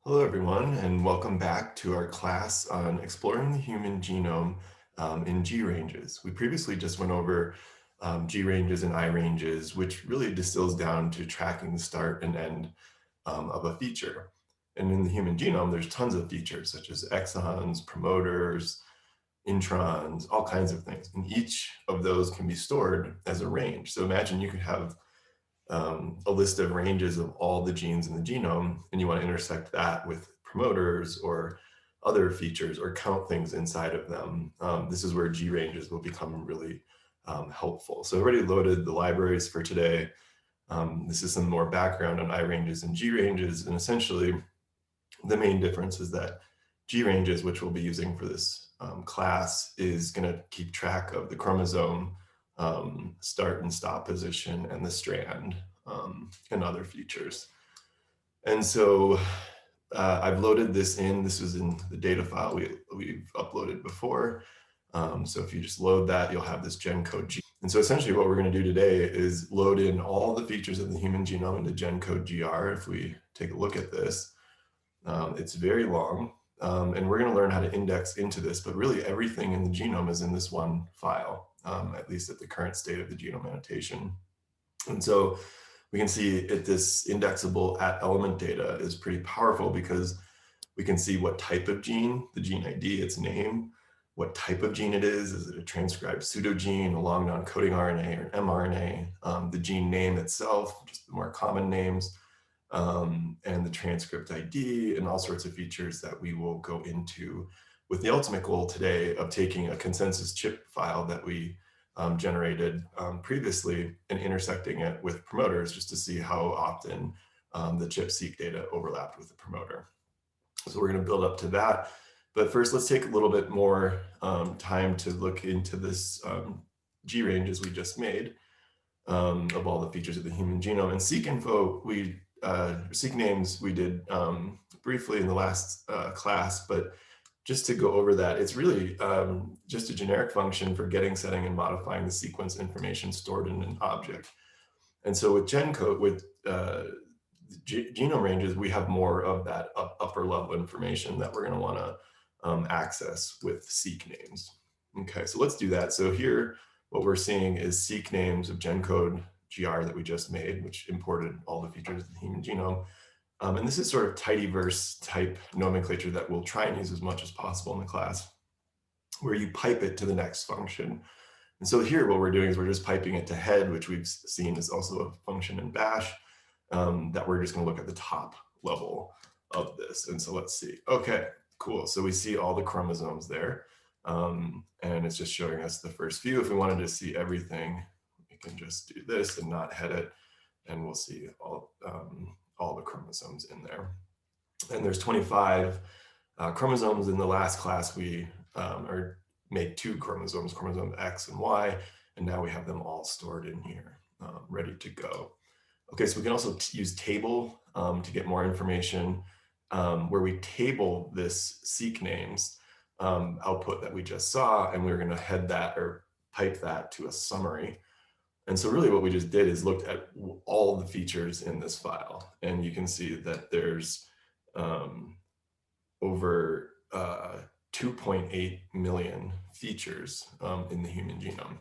Hello, everyone, and welcome back to our class on exploring the human genome in GRanges. We previously just went over GRanges and iRanges, which really distills down to tracking the start and end of a feature. And in the human genome, there's tons of features such as exons, promoters, introns, all kinds of things. And each of those can be stored as a range. So imagine you could have a list of ranges of all the genes in the genome, and you want to intersect that with promoters or other features or count things inside of them. This is where GRanges will become really helpful. So I already loaded the libraries for today. This is some more background on iRanges and GRanges, and essentially the main difference is that GRanges, which we'll be using for this class, is going to keep track of the chromosome start and stop position and the strand and other features. And so I've loaded this in. This was in the data file we've uploaded before. So if you just load that, you'll have this GenCodeGenes. And so essentially what we're going to do today is load in all the features of the human genome into GenCodeGR. If we take a look at this, it's very long. And we're going to learn how to index into this, but really everything in the genome is in this one file, at least at the current state of the genome annotation. And so we can see this indexable at element data is pretty powerful because we can see what type of gene, the gene ID, its name, what type of gene it is it a transcribed pseudogene, a long non-coding RNA or an mRNA, the gene name itself, just the more common names, and the transcript ID and all sorts of features that we will go into with the ultimate goal today of taking a consensus ChIP file that we generated previously and intersecting it with promoters just to see how often the ChIP-seq data overlapped with the promoter. So we're going to build up to that. But first, let's take a little bit more time to look into this GRanges we just made of all the features of the human genome. And seq info, seek names we did briefly in the last class, but just to go over that, it's really just a generic function for getting, setting, and modifying the sequence information stored in an object. And so with GenCode, with genome ranges, we have more of that upper level information that we're going to want to access with seek names. Okay, so let's do that. So here, what we're seeing is seek names of GenCode GR that we just made, which imported all the features of the human genome. And this is sort of tidyverse type nomenclature that we'll try and use as much as possible in the class, where you pipe it to the next function. And so here what we're doing is we're just piping it to head, which we've seen is also a function in bash, that we're just going to look at the top level of this. And so let's see. Okay, cool. So we see all the chromosomes there. And it's just showing us the first few. If we wanted to see everything, we can just do this and not head it, and we'll see all the chromosomes in there. And there's 25 chromosomes. In the last class, we made 2 chromosomes, chromosome X and Y, and now we have them all stored in here, ready to go. Okay, so we can also use table to get more information, where we table this seek names output that we just saw, and we're going to head that or pipe that to a summary. And so really what we just did is looked at all the features in this file. And you can see that there's over 2.8 million features in the human genome.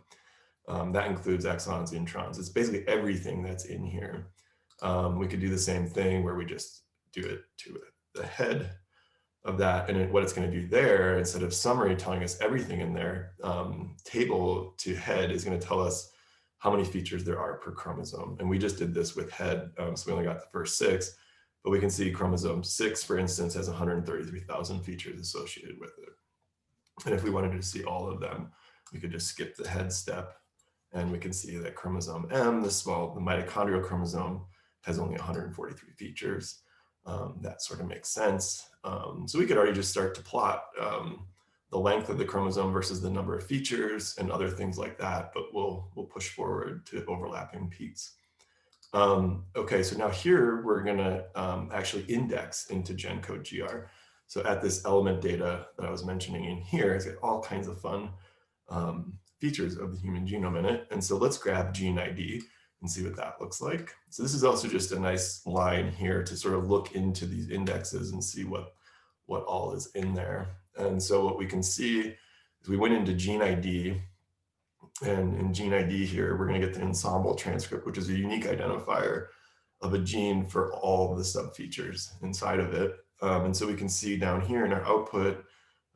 That includes exons, introns. It's basically everything that's in here. We could do the same thing where we just do it to the head of that, and what it's going to do there, instead of summary telling us everything in there, table to head is going to tell us how many features there are per chromosome. And we just did this with head, so we only got the first 6, but we can see chromosome 6, for instance, has 133,000 features associated with it. And if we wanted to see all of them, we could just skip the head step, and we can see that chromosome M, the mitochondrial chromosome, has only 143 features. That sort of makes sense. So we could already just start to plot the length of the chromosome versus the number of features and other things like that, but we'll push forward to overlapping peaks. Okay, so now here we're gonna actually index into GenCodeGR. So at this element data that I was mentioning in here, it's got all kinds of fun features of the human genome in it. And so let's grab gene ID. and see what that looks like. So this is also just a nice line here to sort of look into these indexes and see what all is in there. And so what we can see is we went into gene ID, and in gene ID here, we're going to get the ensemble transcript, which is a unique identifier of a gene for all of the subfeatures inside of it. And so we can see down here in our output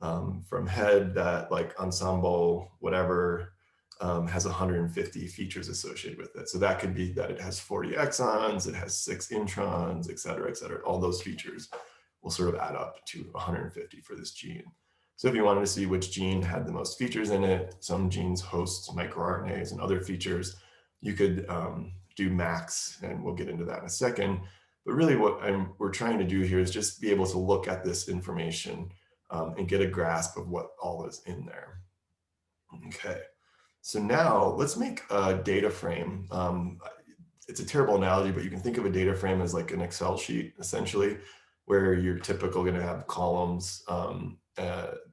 from head that like ensemble whatever has 150 features associated with it. So that could be that it has 40 exons, it has 6 introns, et cetera, et cetera. All those features will sort of add up to 150 for this gene. So if you wanted to see which gene had the most features in it, some genes host microRNAs and other features, you could do max, and we'll get into that in a second. But really what we're trying to do here is just be able to look at this information and get a grasp of what all is in there. Okay, so now let's make a data frame. It's a terrible analogy, but you can think of a data frame as like an Excel sheet, essentially, where you're typically going to have columns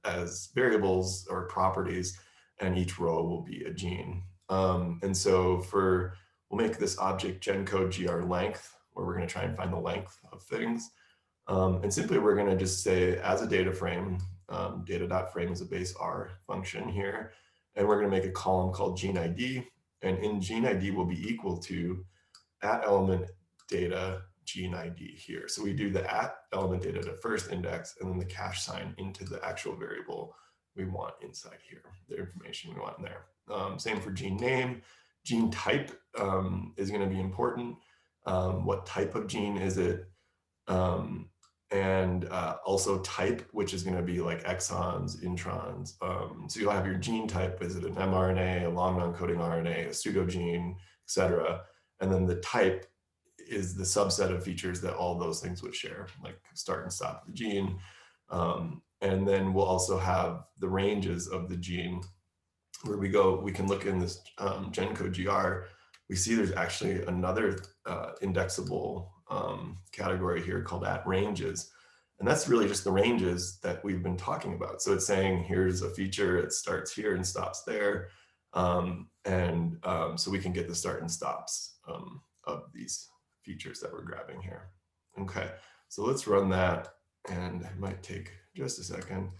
as variables or properties, and each row will be a gene. And so we'll make this object GenCodeGeneLength, where we're going to try and find the length of things. And simply we're going to just say as a data frame, data.frame is a base R function here, and we're going to make a column called gene ID, and in gene ID will be equal to @element data gene ID here. So we do the @element data to first index, and then the cache sign into the actual variable we want inside here, the information we want in there. Same for gene name. Gene type is going to be important. What type of gene is it? And also type, which is going to be like exons, introns. So you'll have your gene type. Is it an mRNA, a long non-coding RNA, a pseudogene, et cetera? And then the type is the subset of features that all those things would share, like start and stop the gene. And then we'll also have the ranges of the gene where we can look in this GenCodeGR. We see there's actually another indexable category here called @ranges. And that's really just the ranges that we've been talking about. So it's saying here's a feature, it starts here and stops there. So we can get the start and stops of these features that we're grabbing here. Okay, so let's run that, and it might take just a second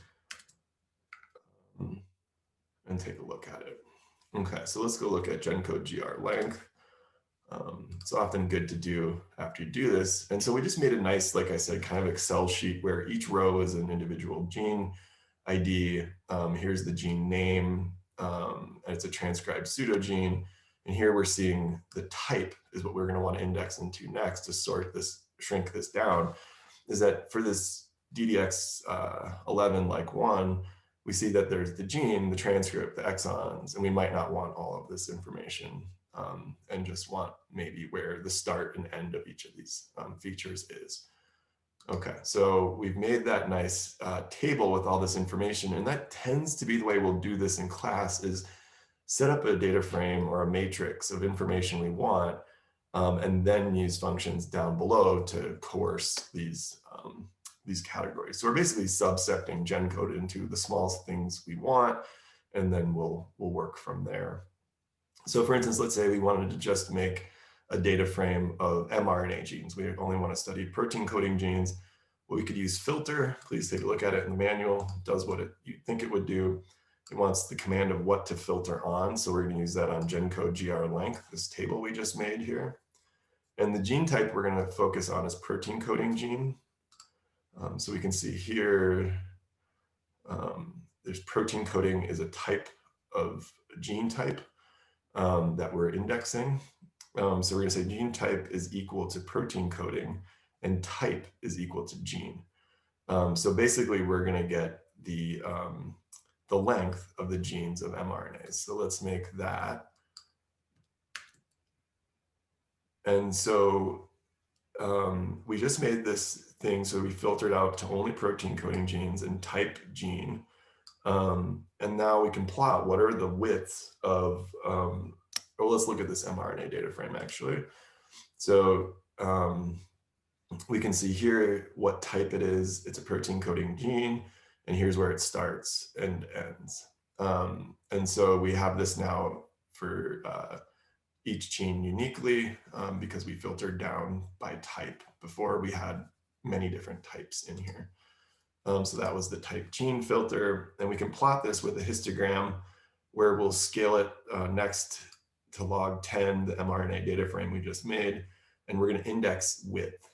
and take a look at it. Okay, so let's go look at GenCodeGeneLength. It's often good to do after you do this. And so we just made a nice, like I said, kind of Excel sheet where each row is an individual gene ID. Here's the gene name, and it's a transcribed pseudogene. And here we're seeing the type is what we're going to want to index into next to sort this, shrink this down, is that for this DDX11 like 1, we see that there's the gene, the transcript, the exons, and we might not want all of this information and just want maybe where the start and end of each of these features is. Okay, so we've made that nice table with all this information, and that tends to be the way we'll do this in class, is set up a data frame or a matrix of information we want, and then use functions down below to coerce these categories. So we're basically subsecting GenCode into the smallest things we want, and then we'll work from there. So for instance, let's say we wanted to just make a data frame of mRNA genes. We only want to study protein coding genes. Well, we could use filter. Please take a look at it in the manual. It does what you think it would do. It wants the command of what to filter on. So we're going to use that on GenCodeGeneLength, this table we just made here. And the gene type we're going to focus on is protein coding gene. So we can see here, there's protein coding is a type of gene type that we're indexing. So we're going to say gene type is equal to protein coding, and type is equal to gene. So basically, we're going to get the length of the genes of mRNAs. So let's make that. And so we just made this thing, so we filtered out to only protein coding genes and type gene. And now we can plot what are the widths of, well, let's look at this mRNA data frame actually. So we can see here what type it is. It's a protein coding gene, and here's where it starts and ends. And so we have this now for each gene uniquely because we filtered down by type. Before we had many different types in here. So that was the type gene filter. And we can plot this with a histogram where we'll scale it next to log 10, the mRNA data frame we just made, and we're going to index width.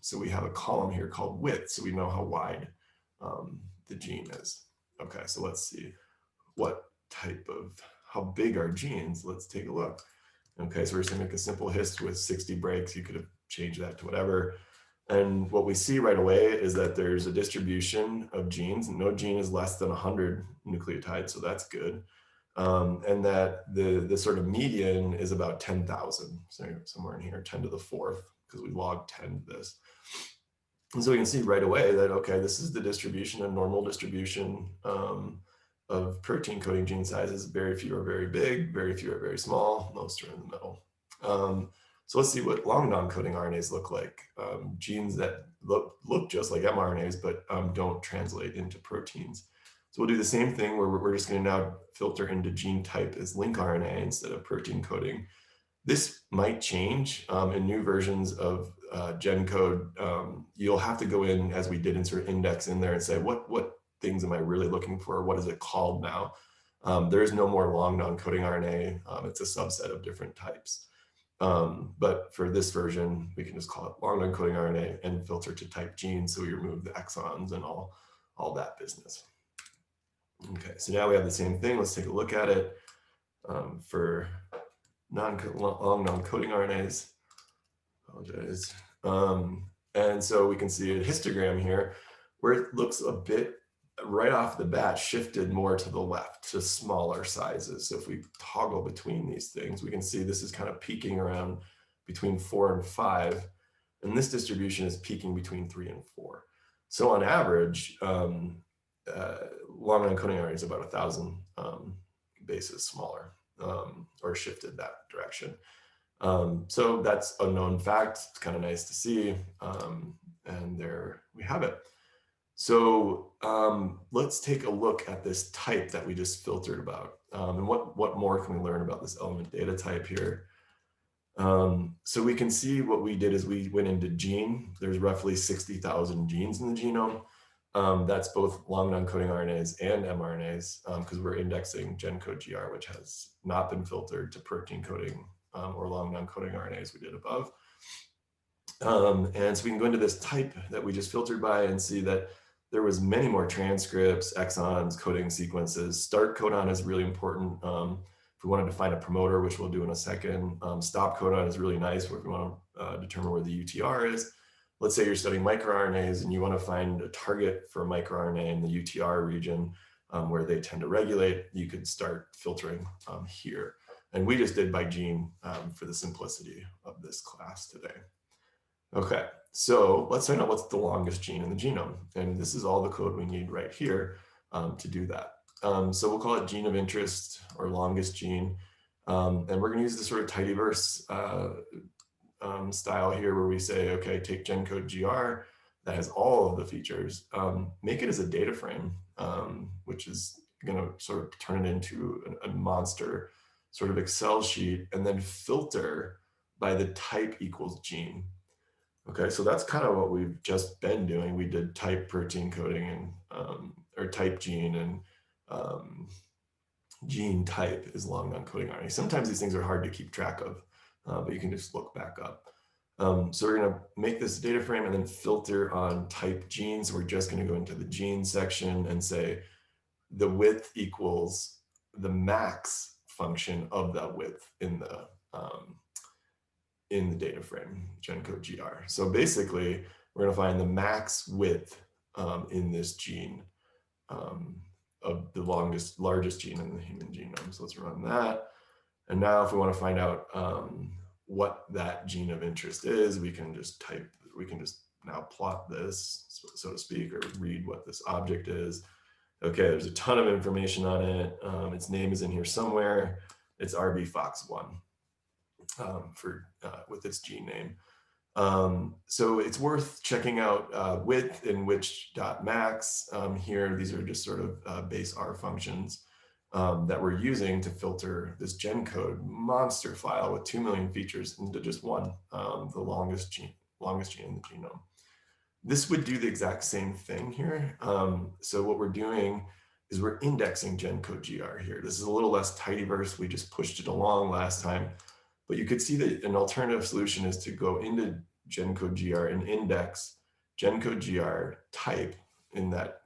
So we have a column here called width, so we know how wide the gene is. Okay, so let's see what type of, how big are genes? Let's take a look. Okay, so we're just gonna make a simple hist with 60 breaks. You could have changed that to whatever. And what we see right away is that there's a distribution of genes. No gene is less than 100 nucleotides, so that's good. And that the sort of median is about 10,000, so somewhere in here, 10 to the fourth, because we logged 10 to this. And so we can see right away that, okay, this is the distribution, a normal distribution of protein coding gene sizes. Very few are very big, very few are very small, most are in the middle. So let's see what long non-coding RNAs look like. Genes that look just like mRNAs, but don't translate into proteins. So we'll do the same thing where we're just going to now filter into gene type as lincRNA instead of protein coding. This might change in new versions of GenCode. You'll have to go in, as we did, and sort of index in there and say, what things am I really looking for? What is it called now? There is no more long non-coding RNA. It's a subset of different types. But for this version, we can just call it long non-coding RNA and filter to type genes. So we remove the exons and all that business. Okay, so now we have the same thing. Let's take a look at it for long non-coding RNAs. Apologize. And so we can see a histogram here where it looks a bit right off the bat shifted more to the left to smaller sizes. So if we toggle between these things, we can see this is kind of peaking around between 4 and 5. And this distribution is peaking between 3 and 4. So on average, long non-coding RNA is about 1,000 bases smaller or shifted that direction. So that's a known fact. It's kind of nice to see. And there we have it. So let's take a look at this type that we just filtered about. And what more can we learn about this element data type here? So we can see what we did is we went into gene. There's roughly 60,000 genes in the genome. That's both long non-coding RNAs and mRNAs because we're indexing GenCodeGR, which has not been filtered to protein coding or long non-coding RNAs we did above. And so we can go into this type that we just filtered by and see that there was many more transcripts, exons, coding sequences. Start codon is really important if we wanted to find a promoter, which we'll do in a second. Stop codon is really nice if we want to determine where the UTR is. Let's say you're studying microRNAs and you want to find a target for a microRNA in the UTR region where they tend to regulate. You could start filtering here. And we just did by gene for the simplicity of this class today. Okay, so let's find out what's the longest gene in the genome. And this is all the code we need right here to do that. So we'll call it gene of interest or longest gene. And we're going to use this sort of tidyverse style here where we say, okay, take GenCodeGR that has all of the features, make it as a data frame, which is going to sort of turn it into a monster sort of Excel sheet, and then filter by the type equals gene. Okay, so that's kind of what we've just been doing. We did type protein coding and or type gene, and gene type is long non-coding RNA. Sometimes these things are hard to keep track of, but you can just look back up. So we're going to make this data frame and then filter on type genes. We're just going to go into the gene section and say the width equals the max function of that width in the data frame, GenCodeGR. So basically, we're going to find the max width in this gene of the largest gene in the human genome. So let's run that. And now if we want to find out what that gene of interest is, we can just now plot this, so to speak, or read what this object is. Okay, there's a ton of information on it. Its name is in here somewhere. It's RBFOX1 with its gene name. So it's worth checking out width in which .max here. These are just sort of base R functions. that we're using to filter this GenCode monster file with 2 million features into just one, the longest gene in the genome. This would do the exact same thing here. So what we're doing is we're indexing GenCodeGR here. This is a little less tidyverse. We just pushed it along last time. But you could see that an alternative solution is to go into GenCodeGR and index GenCodeGR type in that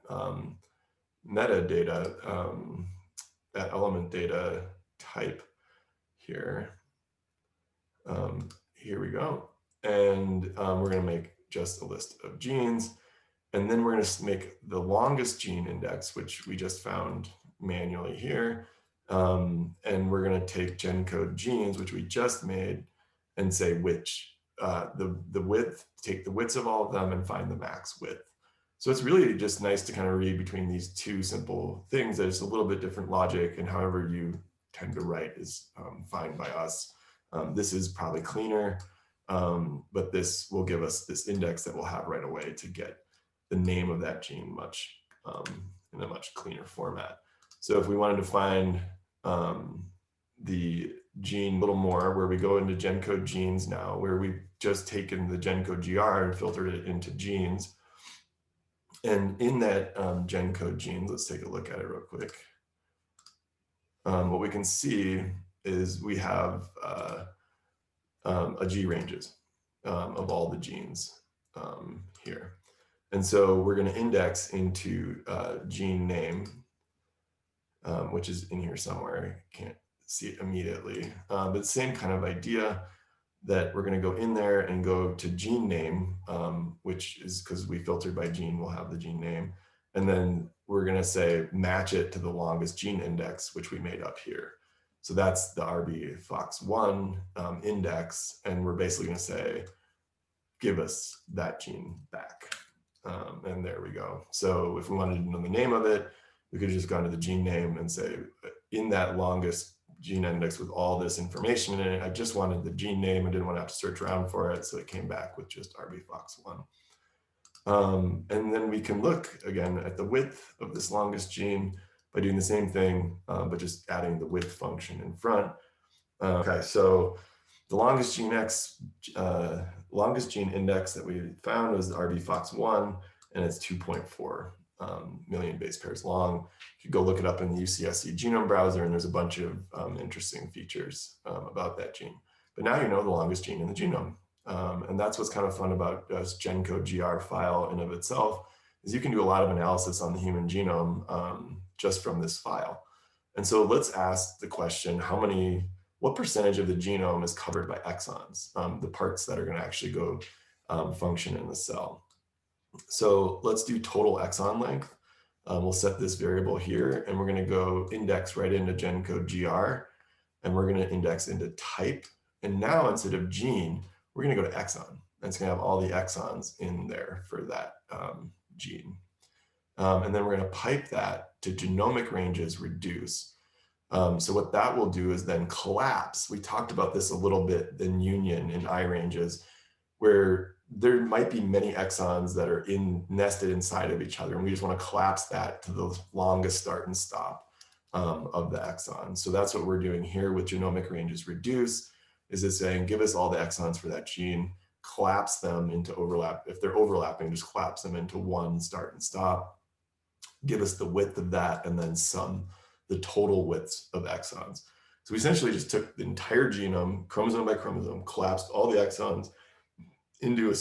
metadata, that element data type here. Here we go. And we're going to make just a list of genes. And then we're going to make the longest gene index, which we just found manually here. And we're going to take GenCodeGenes, which we just made, and say which, the width, take the widths of all of them and find the max width. So it's really just nice to kind of read between these two simple things. There's a little bit different logic, and however you tend to write is fine by us. This is probably cleaner, but this will give us this index that we'll have right away to get the name of that gene much in a much cleaner format. So if we wanted to find the gene a little more, where we go into GenCodeGenes now, where we've just taken the GenCodeGR and filtered it into genes. And in that GenCodeGenes, let's take a look at it real quick. What we can see is we have a GRanges of all the genes here. And so we're going to index into gene name, which is in here somewhere. I can't see it immediately, but same kind of idea, that we're going to go in there and go to gene name, which is because we filtered by gene, we'll have the gene name. And then we're going to say match it to the longest gene index, which we made up here. So that's the RB-FOX1 index. And we're basically going to say, give us that gene back. And there we go. So if we wanted to know the name of it, we could have just gone to the gene name and say, in that longest gene index with all this information in it, I just wanted the gene name. I didn't want to have to search around for it. So it came back with just RB-FOX1. And then we can look again at the width of this longest gene by doing the same thing, but just adding the width function in front. Okay, so the longest gene index that we found was the RB-FOX1, and it's 2.4 million base pairs long. You go look it up in the UCSC genome browser, and there's a bunch of interesting features about that gene. But now you know the longest gene in the genome. And that's what's kind of fun about this GenCodeGR file in of itself, is you can do a lot of analysis on the human genome just from this file. And so let's ask the question, what percentage of the genome is covered by exons, the parts that are going to actually go function in the cell? So let's do total exon length. We'll set this variable here, and we're going to go index right into GenCodeGR, and we're going to index into type. And now instead of gene, we're going to go to exon. And it's going to have all the exons in there for that gene. And then we're going to pipe that to genomic ranges reduce. So what that will do is then collapse. We talked about this a little bit in union in iRanges, where there might be many exons that are nested inside of each other, and we just want to collapse that to the longest start and stop of the exon. So that's what we're doing here with genomic ranges reduce, is it's saying, give us all the exons for that gene, collapse them into overlap. If they're overlapping, just collapse them into one start and stop, give us the width of that, and then sum the total widths of exons. So we essentially just took the entire genome, chromosome by chromosome, collapsed all the exons into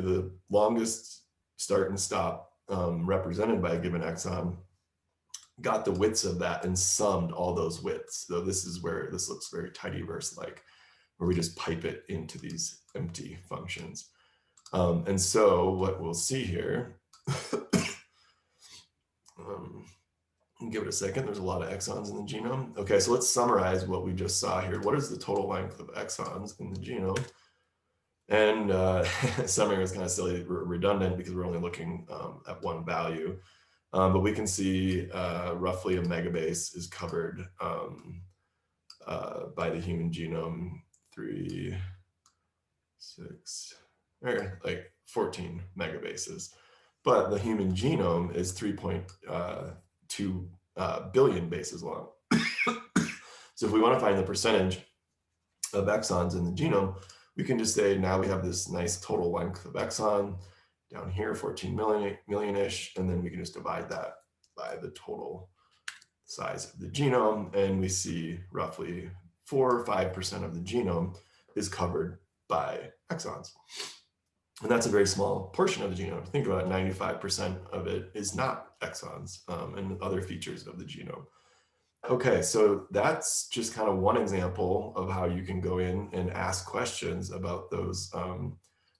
the longest start and stop represented by a given exon, got the widths of that, and summed all those widths. So this is where this looks very tidyverse-like, where we just pipe it into these empty functions. And so what we'll see here, give it a second, there's a lot of exons in the genome. Okay, so let's summarize what we just saw here. What is the total length of exons in the genome? And summary was kind of silly, redundant, because we're only looking at one value. But we can see roughly a megabase is covered by the human genome, 14 megabases. But the human genome is 3.2 billion bases long. So if we want to find the percentage of exons in the genome, we can just say now we have this nice total length of exon down here, 14 million-ish, and then we can just divide that by the total size of the genome, and we see roughly 4 or 5% of the genome is covered by exons. And that's a very small portion of the genome. Think about it, 95% of it is not exons and other features of the genome. Okay, so that's just kind of one example of how you can go in and ask questions about those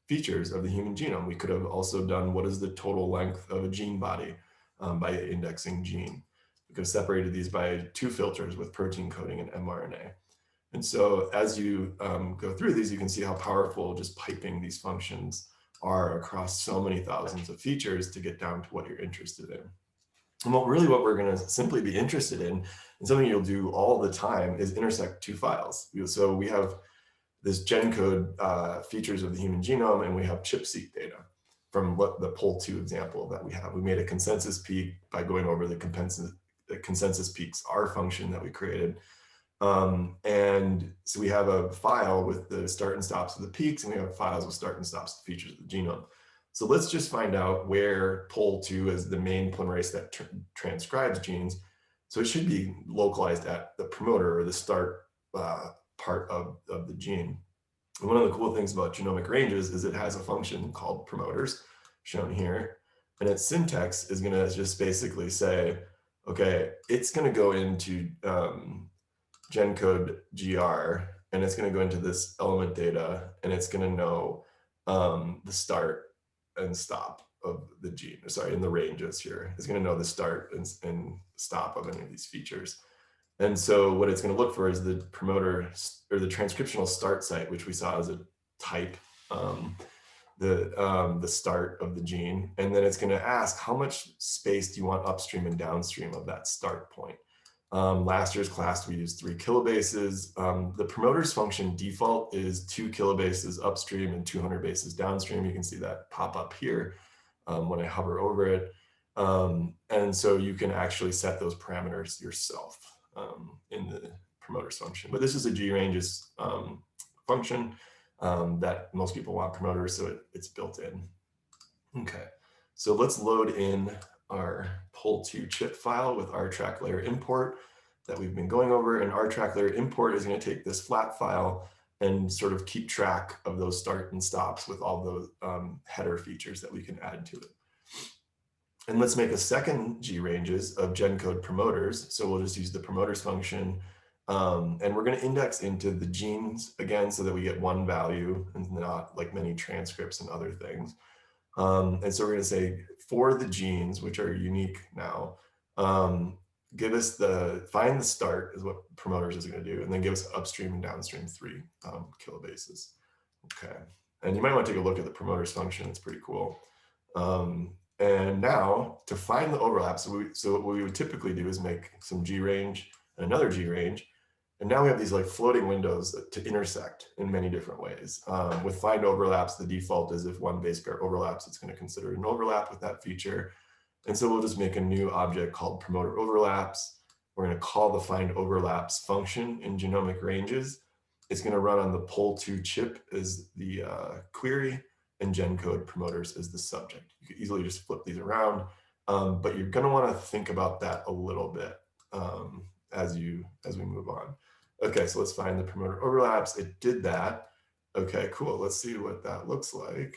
features of the human genome. We could have also done what is the total length of a gene body by indexing gene. We could have separated these by 2 filters with protein coding and mRNA. And so as you go through these, you can see how powerful just piping these functions are across so many thousands of features to get down to what you're interested in. And what we're going to simply be interested in, and something you'll do all the time, is intersect 2 files. So we have this GenCode features of the human genome, and we have ChIP-seq data from what the POL2 example that we have. We made a consensus peak by going over the consensus peaks R function that we created. And so we have a file with the start and stops of the peaks, and we have files with start and stops of the features of the genome. So let's just find out where POL2 is the main polymerase that transcribes genes. So it should be localized at the promoter or the start part of the gene. And one of the cool things about genomic ranges is it has a function called promoters, shown here. And its syntax is going to just basically say, okay, it's going to go into GenCodeGR, and it's going to go into this element data, and it's going to know the start and stop of the gene, sorry, in the ranges here. It's going to know the start and stop of any of these features. And so what it's going to look for is the promoter or the transcriptional start site, which we saw as a type, the start of the gene. And then it's going to ask how much space do you want upstream and downstream of that start point. Last year's class, we used 3 kilobases. The promoters function default is 2 kilobases upstream and 200 bases downstream. You can see that pop up here when I hover over it. And so you can actually set those parameters yourself in the promoters function. But this is a GRanges function that most people want promoters, so it's built in. Okay, so let's load in our POL2 CHIP file with our track layer import that we've been going over. And our track layer import is going to take this flat file and sort of keep track of those start and stops with all those header features that we can add to it. And let's make a second GRanges of GenCode promoters. So we'll just use the promoters function. And we're going to index into the genes again so that we get one value and not like many transcripts and other things. And so we're going to say for the genes, which are unique now, give us find the start is what promoters is going to do, and then give us upstream and downstream 3 kilobases. Okay, and you might want to take a look at the promoters function. It's pretty cool. And now to find the overlap, so what we would typically do is make some GRange and another GRange. And now we have these like floating windows to intersect in many different ways. With find overlaps, the default is if one base pair overlaps, it's going to consider an overlap with that feature. And so we'll just make a new object called promoter overlaps. We're going to call the find overlaps function in genomic ranges. It's going to run on the POL2 chip as the query, and GenCode promoters as the subject. You could easily just flip these around, but you're going to want to think about that a little bit as we move on. Okay, so let's find the promoter overlaps. It did that. Okay, cool. Let's see what that looks like.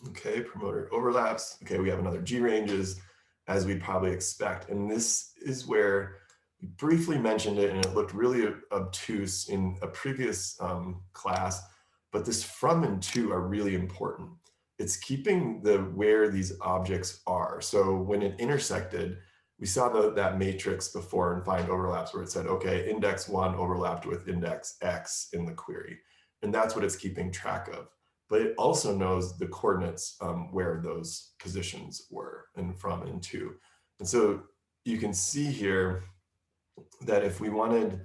Okay, promoter overlaps. Okay, we have another GRanges as we'd probably expect. And this is where we briefly mentioned it, and it looked really obtuse in a previous class, but this from and to are really important. It's keeping where these objects are. So when it intersected, we saw that matrix before in find overlaps where it said, okay, index 1 overlapped with index X in the query. And that's what it's keeping track of. But it also knows the coordinates where those positions were and from and to. And so you can see here that if we wanted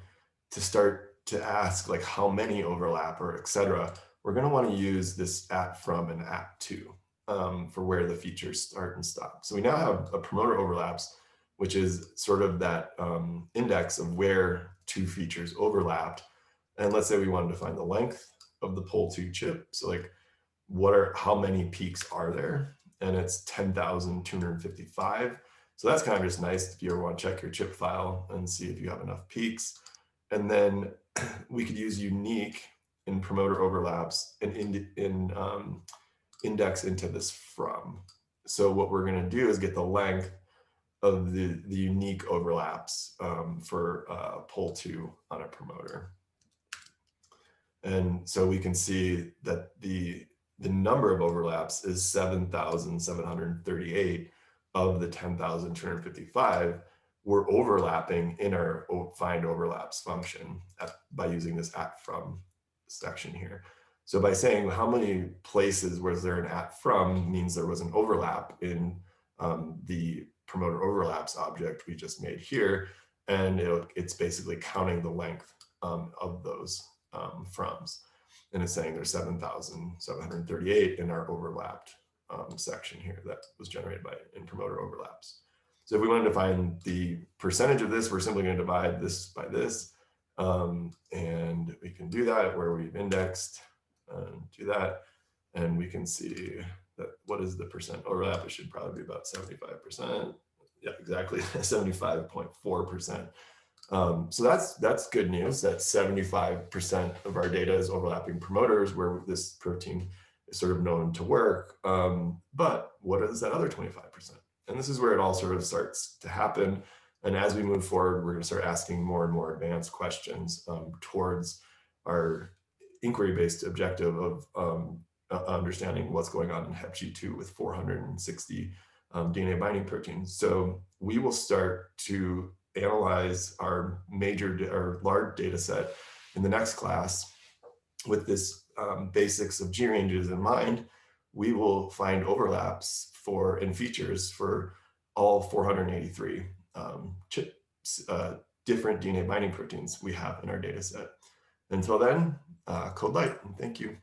to start to ask like how many overlap or et cetera, we're going to want to use this at from and at to for where the features start and stop. So we now have a promoter overlaps which is sort of that index of where two features overlapped. And let's say we wanted to find the length of the POL2 chip. So like, how many peaks are there? And it's 10,255. So that's kind of just nice if you ever want to check your chip file and see if you have enough peaks. And then we could use unique in promoter overlaps and index into this from. So what we're going to do is get the length of the unique overlaps for POL2 on a promoter. And so we can see that the number of overlaps is 7,738 of the 10,255 we're overlapping in our find overlaps function by using this @from section here. So by saying how many places was there an @from means there was an overlap in the promoter overlaps object we just made here. And it's basically counting the length of those froms. And it's saying there's 7,738 in our overlapped section here that was generated in promoter overlaps. So if we wanted to find the percentage of this, we're simply going to divide this by this. And we can do that where we've indexed do that. And we can see that what is the percent overlap? It should probably be about 75%. Yeah, exactly, 75.4%. So that's good news. That 75% of our data is overlapping promoters where this protein is sort of known to work. But what is that other 25%? And this is where it all sort of starts to happen. And as we move forward, we're going to start asking more and more advanced questions towards our inquiry-based objective of understanding what's going on in HepG2 with 460 DNA binding proteins. So we will start to analyze our large data set in the next class with this basics of GRanges in mind. We will find overlaps and features for all 483 different DNA binding proteins we have in our data set. Until then, code light, and thank you.